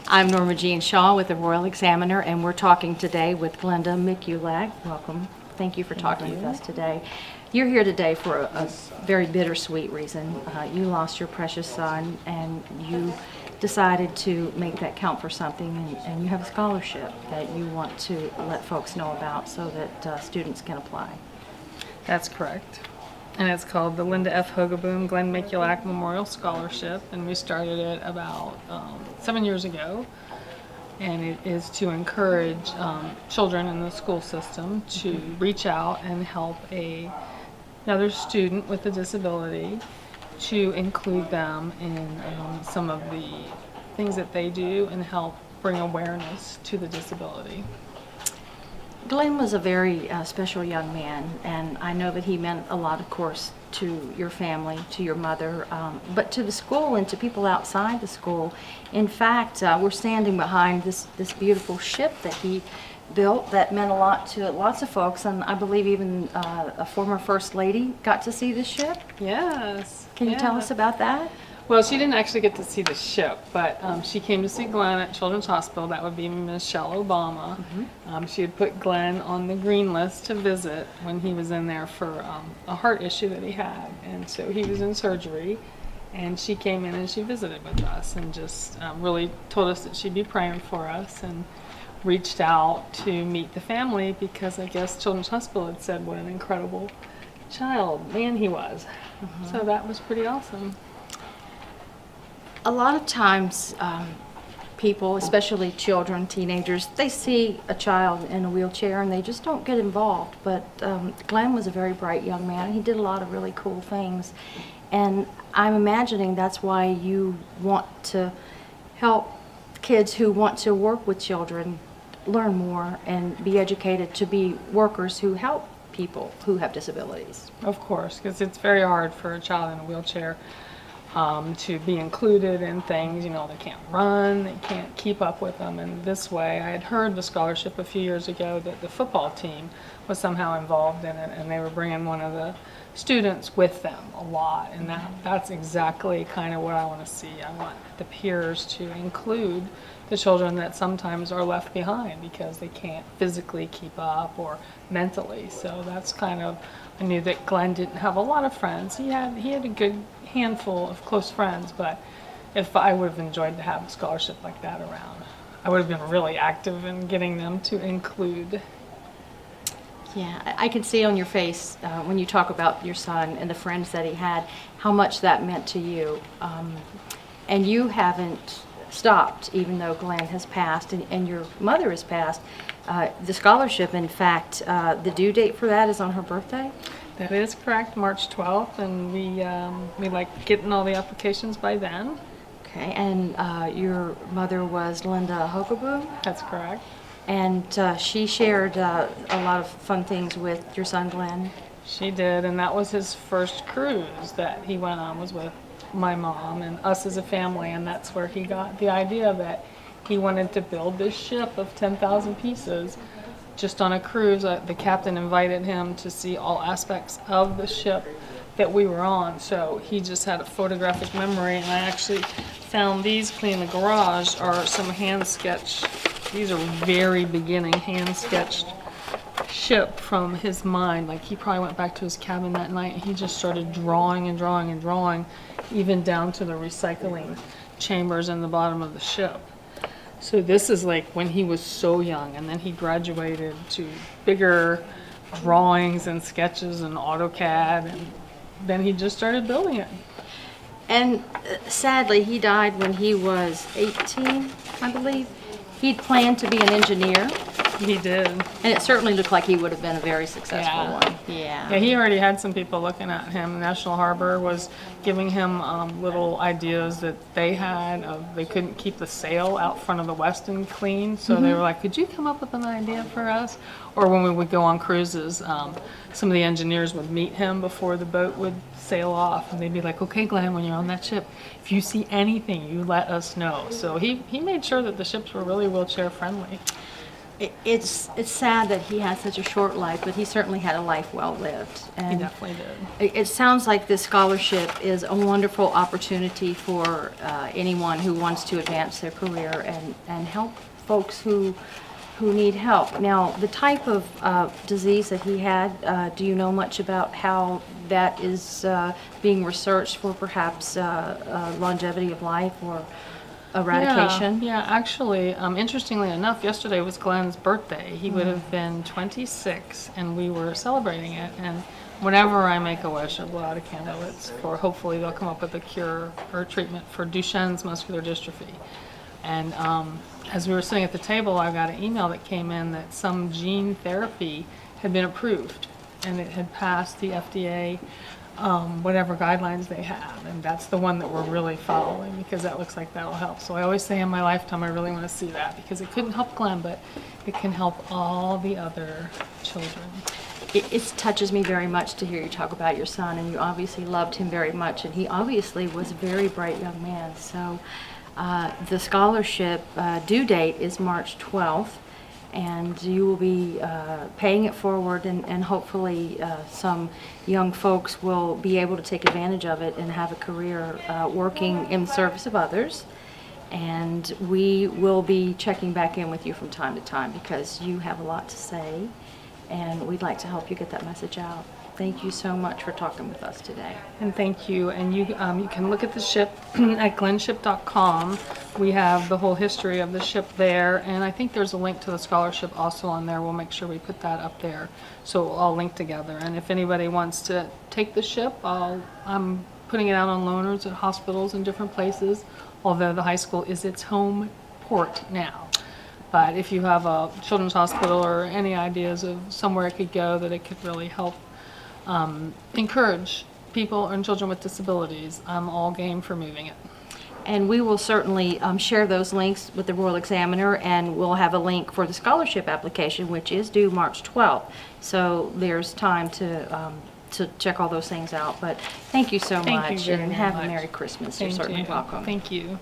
I'm Norma Jean Shaw with the Royal Examiner, and we're talking today with Glenda Mikulak. Welcome. Thank you for talking with us today. You're here today for a very bittersweet reason. You lost your precious son, and you decided to make that count for something, and you have a scholarship that you want to let folks know about so that students can apply. That's correct. And it's called the Linda F. Hogeboom Glenn Mikulak Memorial Scholarship, and we started it about 7 years ago. And it is to encourage children in the school system to reach out and help another student with a disability, to include them in some of the things that they do and help bring awareness to the disability. Glenn was a very special young man, and I know that he meant a lot, of course, to your family, to your mother, but to the school and to people outside the school. In fact, we're standing behind this beautiful ship that he built that meant a lot to lots of folks, and I believe even a former First Lady got to see the ship. Yes. Can you tell us about that? Well, she didn't actually get to see the ship, but she came to see Glenn at Children's Hospital. That would be Michelle Obama. She had put Glenn on the green list to visit when he was in there for a heart issue that he had. And so he was in surgery, and she came in and she visited with us and just really told us that she'd be praying for us, and reached out to meet the family because I guess Children's Hospital had said what an incredible man he was. So that was pretty awesome. A lot of times, people, especially children, teenagers, they see a child in a wheelchair and they just don't get involved. But Glenn was a very bright young man. He did a lot of really cool things. And I'm imagining that's why you want to help kids who want to work with children learn more and be educated to be workers who help people who have disabilities. Of course, because it's very hard for a child in a wheelchair to be included in things. You know, they can't run, they can't keep up with them. And this way, I had heard the scholarship a few years ago that the football team was somehow involved in it, and they were bringing one of the students with them a lot. And that's exactly kind of what I want to see. I want the peers to include the children that sometimes are left behind because they can't physically keep up or mentally. So that's kind of, I knew that Glenn didn't have a lot of friends. He had a good handful of close friends, but if I would have enjoyed to have a scholarship like that around, I would have been really active in getting them to include. Yeah, I can see on your face when you talk about your son and the friends that he had, how much that meant to you. And you haven't stopped, even though Glenn has passed and your mother has passed. The scholarship, in fact, the due date for that is on her birthday? That is correct, March 12th, and we like getting all the applications by then. Okay, and your mother was Linda Hogeboom? That's correct. And she shared a lot of fun things with your son Glenn? She did, and that was his first cruise that he went on, was with my mom and us as a family, and that's where he got the idea that he wanted to build this ship of 10,000 pieces just on a cruise. The captain invited him to see all aspects of the ship that we were on, so he just had a photographic memory, and I actually found these clean the garage are some hand sketched. These are very beginning hand sketched ship from his mind. Like, he probably went back to his cabin that night and he just started drawing and drawing and drawing, even down to the recycling chambers in the bottom of the ship. So this is like when he was so young, and then he graduated to bigger drawings and sketches and AutoCAD, and then he just started building it. And sadly, he died when he was 18, I believe. He'd planned to be an engineer. He did. And it certainly looked like he would have been a very successful one. Yeah, he already had some people looking at him. National Harbor was giving him little ideas that they had. They couldn't keep the sail out front of the Westin clean, so they were like, could you come up with an idea for us? Or when we would go on cruises, some of the engineers would meet him before the boat would sail off, and they'd be like, okay, Glenn, when you're on that ship, if you see anything, you let us know. So he made sure that the ships were really wheelchair friendly. It's sad that he had such a short life, but he certainly had a life well lived. He And definitely did. it sounds like this scholarship is a wonderful opportunity for anyone who wants to advance their career and help folks who need help. Now, the type of disease that he had, do you know much about how that is being researched for perhaps longevity of life or eradication? Yeah, actually, interestingly enough, yesterday was Glenn's birthday. He would have been 26, and we were celebrating it. And whenever I make a wish, I blow out a candle. It's for hopefully they'll come up with a cure or treatment for Duchenne's muscular dystrophy. And as we were sitting at the table, I got an email that came in that some gene therapy had been approved, and it had passed the FDA. Whatever guidelines they have, and that's the one that we're really following because that looks like that'll help. So I always say in my lifetime I really want to see that because it couldn't help Glenn, but it can help all the other children. It touches me very much to hear you talk about your son, and you obviously loved him very much, and he obviously was a very bright young man. So the scholarship due date is March 12th, and you will be paying it forward, and hopefully some young folks will be able to take advantage of it and have a career working in service of others. And we will be checking back in with you from time to time because you have a lot to say, and we'd like to help you get that message out. Thank you so much for talking with us today. And thank you. And you can look at the ship at glennship.com. We have the whole history of the ship there, and I think there's a link to the scholarship also on there. We'll make sure we put that up there so it'll all link together. And if anybody wants to take the ship, I'm putting it out on loaners at hospitals and different places, although the high school is its home port now. But if you have a children's hospital or any ideas of somewhere it could go that it could really help encourage people and children with disabilities, I'm all game for moving it. And we will certainly share those links with the Royal Examiner, and we'll have a link for the scholarship application, which is due March 12th. So there's time to check all those things out. But thank you so Thank you much, very and have a much. Merry Christmas. You're Thank certainly you. welcome. Thank you.